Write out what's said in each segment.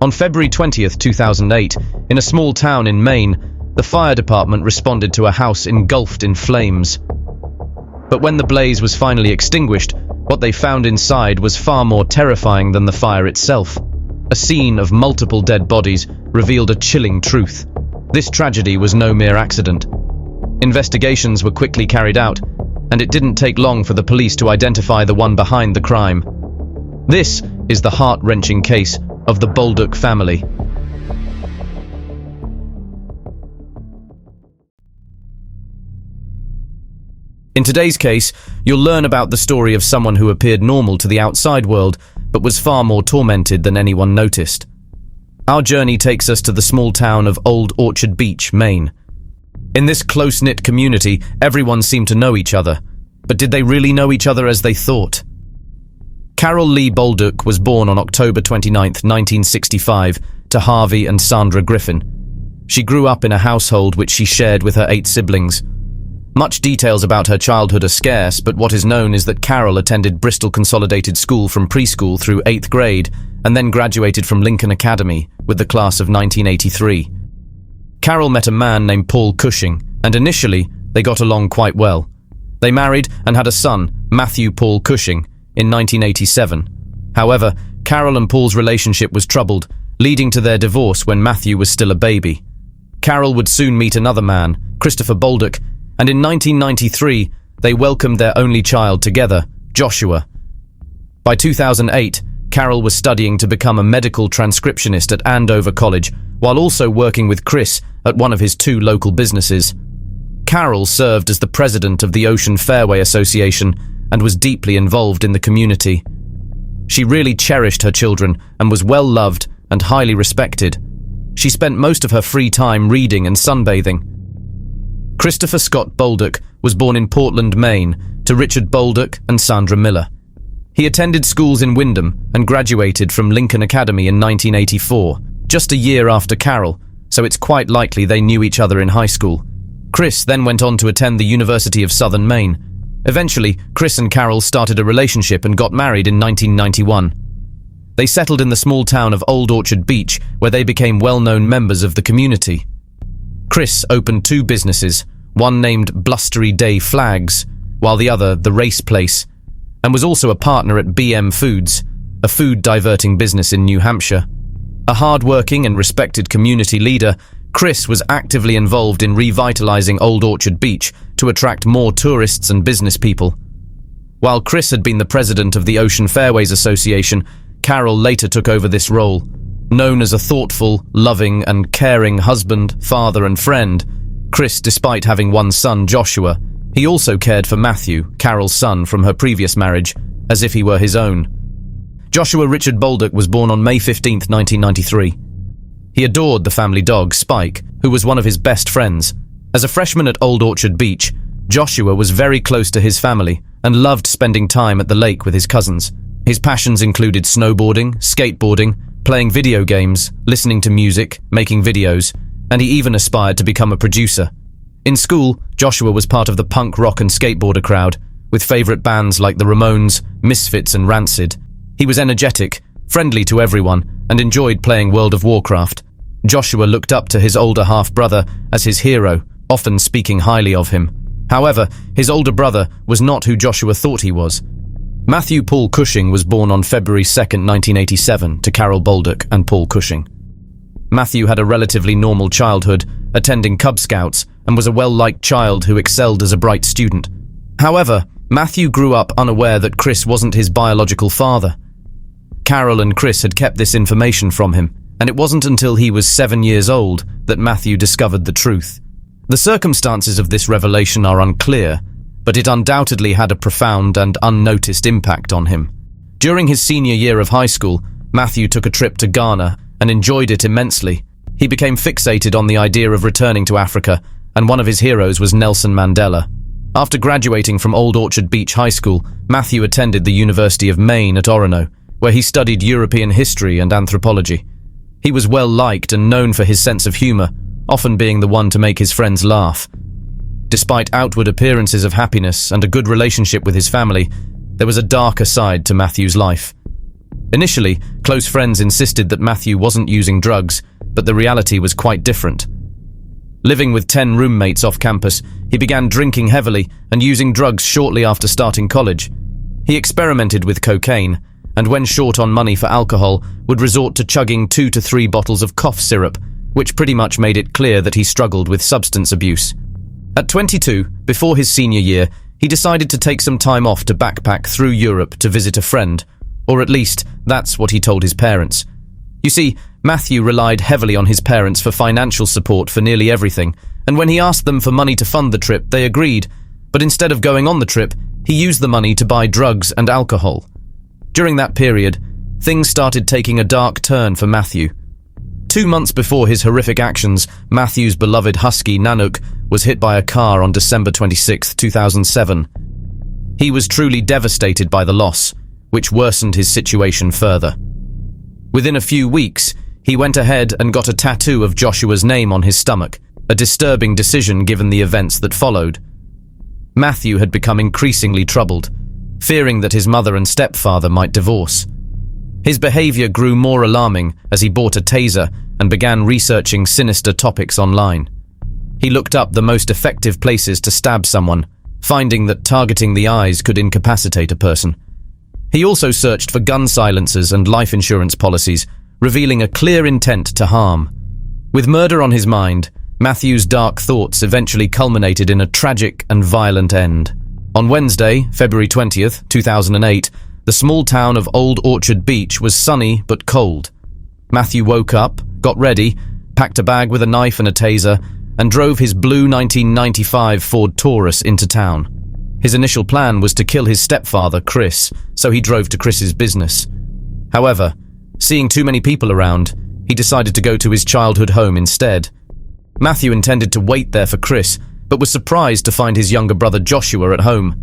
On February 20th, 2008, in a small town in Maine, the fire department responded to a house engulfed in flames. But when the blaze was finally extinguished, what they found inside was far more terrifying than the fire itself. A scene of multiple dead bodies revealed a chilling truth. This tragedy was no mere accident. Investigations were quickly carried out, and it didn't take long for the police to identify the one behind the crime. This is the heart-wrenching case of the Bolduc family. In today's case, you'll learn about the story of someone who appeared normal to the outside world, but was far more tormented than anyone noticed. Our journey takes us to the small town of Old Orchard Beach, Maine. In this close-knit community, everyone seemed to know each other. But did they really know each other as they thought? Carol Lee Bolduc was born on October 29, 1965, to Harvey and Sandra Griffin. She grew up in a household which she shared with her 8 siblings. Much details about her childhood are scarce, but what is known is that Carol attended Bristol Consolidated School from preschool through 8th grade and then graduated from Lincoln Academy with the class of 1983. Carol met a man named Paul Cushing, and initially they got along quite well. They married and had a son, Matthew Paul Cushing, in 1987. However, Carol and Paul's relationship was troubled, leading to their divorce when Matthew was still a baby. Carol would soon meet another man, Christopher Bolduc, and in 1993, they welcomed their only child together, Joshua. By 2008, Carol was studying to become a medical transcriptionist at Andover College, while also working with Chris at one of his 2 local businesses. Carol served as the president of the Ocean Fairway Association and was deeply involved in the community. She really cherished her children and was well loved and highly respected. She spent most of her free time reading and sunbathing. Christopher Scott Bolduc was born in Portland, Maine, to Richard Bolduc and Sandra Miller. He attended schools in Windham and graduated from Lincoln Academy in 1984, just a year after Carol, so it's quite likely they knew each other in high school. Chris then went on to attend the University of Southern Maine. Eventually, Chris and Carol started a relationship and got married in 1991. They settled in the small town of Old Orchard Beach, where they became well-known members of the community. Chris opened 2 businesses, one named Blustery Day Flags, while the other The Race Place, and was also a partner at BM Foods, a food diverting business in New Hampshire. A hard-working and respected community leader, Chris was actively involved in revitalizing Old Orchard Beach to attract more tourists and business people. While Chris had been the president of the Ocean Fairways Association, Carol later took over this role. Known as a thoughtful, loving, and caring husband, father, and friend, Chris, despite having one son, Joshua, he also cared for Matthew, Carol's son from her previous marriage, as if he were his own. Joshua Richard Bolduc was born on May 15, 1993. He adored the family dog, Spike, who was one of his best friends. As a freshman at Old Orchard Beach, Joshua was very close to his family and loved spending time at the lake with his cousins. His passions included snowboarding, skateboarding, playing video games, listening to music, making videos, and he even aspired to become a producer. In school, Joshua was part of the punk rock and skateboarder crowd, with favorite bands like the Ramones, Misfits, and Rancid. He was energetic, friendly to everyone, and enjoyed playing World of Warcraft. Joshua looked up to his older half-brother as his hero, often speaking highly of him. However, his older brother was not who Joshua thought he was. Matthew Paul Cushing was born on February 2, 1987, to Carol Bolduc and Paul Cushing. Matthew had a relatively normal childhood, attending Cub Scouts, and was a well-liked child who excelled as a bright student. However, Matthew grew up unaware that Chris wasn't his biological father. Carol and Chris had kept this information from him, and it wasn't until he was 7 years old that Matthew discovered the truth. The circumstances of this revelation are unclear, but it undoubtedly had a profound and unnoticed impact on him. During his senior year of high school, Matthew took a trip to Ghana and enjoyed it immensely. He became fixated on the idea of returning to Africa, and one of his heroes was Nelson Mandela. After graduating from Old Orchard Beach High School, Matthew attended the University of Maine at Orono, where he studied European history and anthropology. He was well liked and known for his sense of humor, often being the one to make his friends laugh. Despite outward appearances of happiness and a good relationship with his family, there was a darker side to Matthew's life. Initially, close friends insisted that Matthew wasn't using drugs, but the reality was quite different. Living with 10 roommates off campus, he began drinking heavily and using drugs shortly after starting college. He experimented with cocaine, and when short on money for alcohol, would resort to chugging 2 to 3 bottles of cough syrup, which pretty much made it clear that he struggled with substance abuse. At 22, before his senior year, he decided to take some time off to backpack through Europe to visit a friend, or at least that's what he told his parents. You see, Matthew relied heavily on his parents for financial support for nearly everything, and when he asked them for money to fund the trip, they agreed, but instead of going on the trip, he used the money to buy drugs and alcohol. During that period, things started taking a dark turn for Matthew. 2 months before his horrific actions, Matthew's beloved husky Nanook was hit by a car on December 26, 2007. He was truly devastated by the loss, which worsened his situation further. Within a few weeks, he went ahead and got a tattoo of Joshua's name on his stomach, a disturbing decision given the events that followed. Matthew had become increasingly troubled, fearing that his mother and stepfather might divorce. His behavior grew more alarming as he bought a taser and began researching sinister topics online. He looked up the most effective places to stab someone, finding that targeting the eyes could incapacitate a person. He also searched for gun silencers and life insurance policies, revealing a clear intent to harm. With murder on his mind, Matthew's dark thoughts eventually culminated in a tragic and violent end. On Wednesday, February 20th, 2008, the small town of Old Orchard Beach was sunny but cold. Matthew woke up, got ready, packed a bag with a knife and a taser, and drove his blue 1995 Ford Taurus into town. His initial plan was to kill his stepfather, Chris, so he drove to Chris's business. However, seeing too many people around, he decided to go to his childhood home instead. Matthew intended to wait there for Chris, but was surprised to find his younger brother Joshua at home.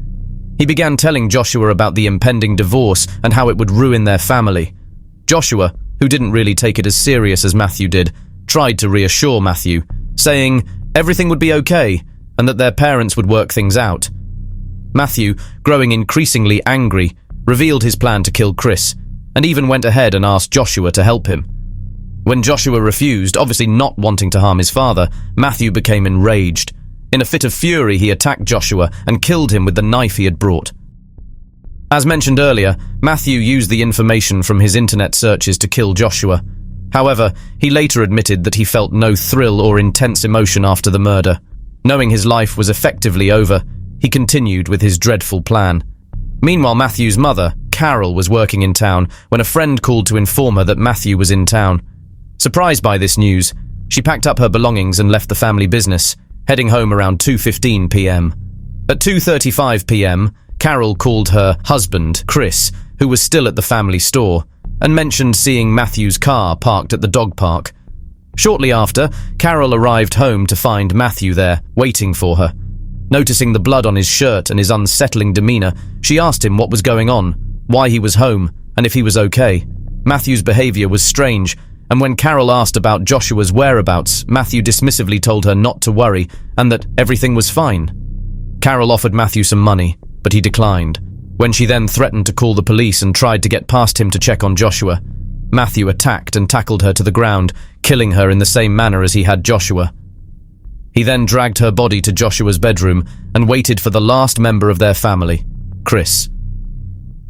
He began telling Joshua about the impending divorce and how it would ruin their family. Joshua, who didn't really take it as serious as Matthew did, tried to reassure Matthew, saying everything would be okay and that their parents would work things out. Matthew, growing increasingly angry, revealed his plan to kill Chris, and even went ahead and asked Joshua to help him. When Joshua refused, obviously not wanting to harm his father, Matthew became enraged. In a fit of fury, he attacked Joshua and killed him with the knife he had brought. As mentioned earlier, Matthew used the information from his internet searches to kill Joshua. However, he later admitted that he felt no thrill or intense emotion after the murder. Knowing his life was effectively over, he continued with his dreadful plan. Meanwhile, Matthew's mother, Carol, was working in town when a friend called to inform her that Matthew was in town. Surprised by this news, she packed up her belongings and left the family business, heading home around 2:15 p.m. At 2:35 p.m., Carol called her husband, Chris, who was still at the family store, and mentioned seeing Matthew's car parked at the dog park. Shortly after, Carol arrived home to find Matthew there, waiting for her. Noticing the blood on his shirt and his unsettling demeanor, she asked him what was going on, why he was home, and if he was okay. Matthew's behavior was strange, and when Carol asked about Joshua's whereabouts, Matthew dismissively told her not to worry and that everything was fine. Carol offered Matthew some money, but he declined. When she then threatened to call the police and tried to get past him to check on Joshua, Matthew attacked and tackled her to the ground, killing her in the same manner as he had Joshua. He then dragged her body to Joshua's bedroom and waited for the last member of their family, Chris.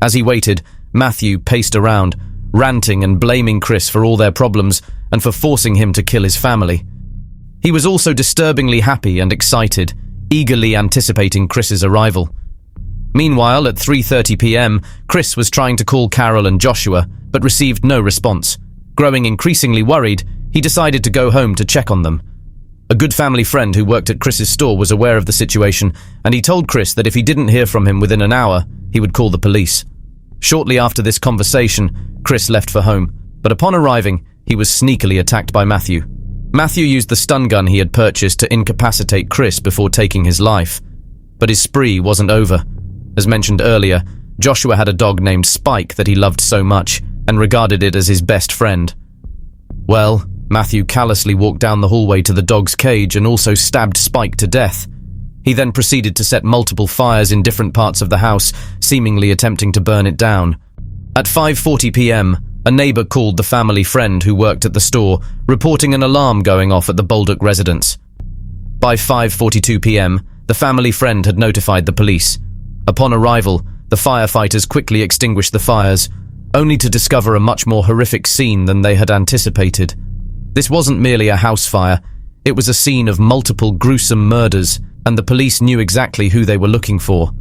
As he waited, Matthew paced around, ranting and blaming Chris for all their problems and for forcing him to kill his family. He was also disturbingly happy and excited, eagerly anticipating Chris's arrival. Meanwhile, at 3:30 p.m., Chris was trying to call Carol and Joshua, but received no response. Growing increasingly worried, he decided to go home to check on them. A good family friend who worked at Chris's store was aware of the situation, and he told Chris that if he didn't hear from him within an hour, he would call the police. Shortly after this conversation, Chris left for home, but upon arriving, he was sneakily attacked by Matthew. Matthew used the stun gun he had purchased to incapacitate Chris before taking his life. But his spree wasn't over. As mentioned earlier, Joshua had a dog named Spike that he loved so much and regarded it as his best friend. Well, Matthew callously walked down the hallway to the dog's cage and also stabbed Spike to death. He then proceeded to set multiple fires in different parts of the house, seemingly attempting to burn it down. At 5:40 p.m., a neighbor called the family friend who worked at the store, reporting an alarm going off at the Bolduc residence. By 5:42 p.m., the family friend had notified the police. Upon arrival, the firefighters quickly extinguished the fires, only to discover a much more horrific scene than they had anticipated. This wasn't merely a house fire, it was a scene of multiple gruesome murders, and the police knew exactly who they were looking for.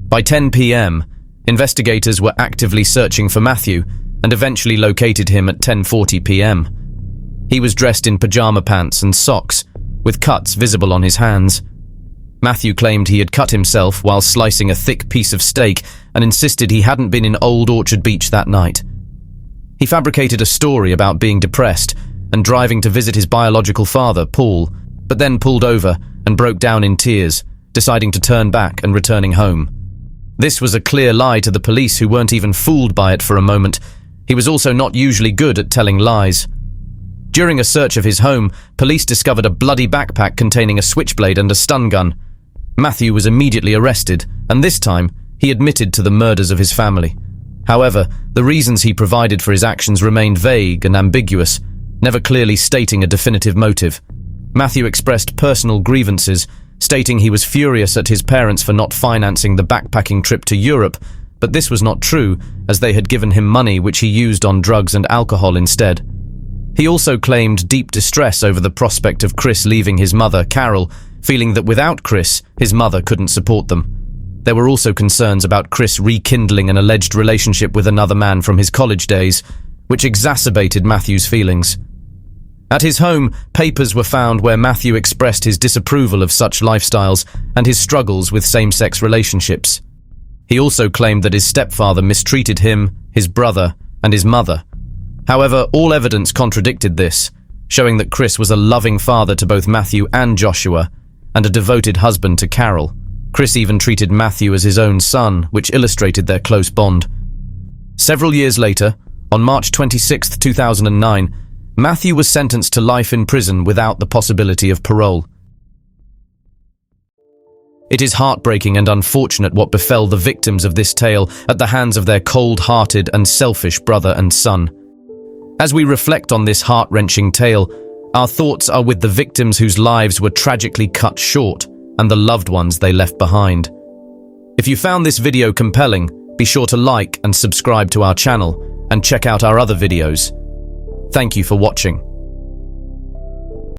By 10 p.m., investigators were actively searching for Matthew and eventually located him at 10:40 p.m. He was dressed in pajama pants and socks, with cuts visible on his hands. Matthew claimed he had cut himself while slicing a thick piece of steak and insisted he hadn't been in Old Orchard Beach that night. He fabricated a story about being depressed and driving to visit his biological father, Paul, but then pulled over and broke down in tears, deciding to turn back and returning home. This was a clear lie to the police, who weren't even fooled by it for a moment. He was also not usually good at telling lies. During a search of his home, police discovered a bloody backpack containing a switchblade and a stun gun. Matthew was immediately arrested, and this time, he admitted to the murders of his family. However, the reasons he provided for his actions remained vague and ambiguous, never clearly stating a definitive motive. Matthew expressed personal grievances, stating he was furious at his parents for not financing the backpacking trip to Europe, but this was not true, as they had given him money which he used on drugs and alcohol instead. He also claimed deep distress over the prospect of Chris leaving his mother, Carol, feeling that without Chris, his mother couldn't support them. There were also concerns about Chris rekindling an alleged relationship with another man from his college days, which exacerbated Matthew's feelings. At his home, papers were found where Matthew expressed his disapproval of such lifestyles and his struggles with same-sex relationships. He also claimed that his stepfather mistreated him, his brother, and his mother. However, all evidence contradicted this, showing that Chris was a loving father to both Matthew and Joshua, and a devoted husband to Carol. Chris even treated Matthew as his own son, which illustrated their close bond. Several years later, on March 26, 2009, Matthew was sentenced to life in prison without the possibility of parole. It is heartbreaking and unfortunate what befell the victims of this tale at the hands of their cold-hearted and selfish brother and son. As we reflect on this heart-wrenching tale, our thoughts are with the victims whose lives were tragically cut short and the loved ones they left behind. If you found this video compelling, be sure to like and subscribe to our channel and check out our other videos. Thank you for watching.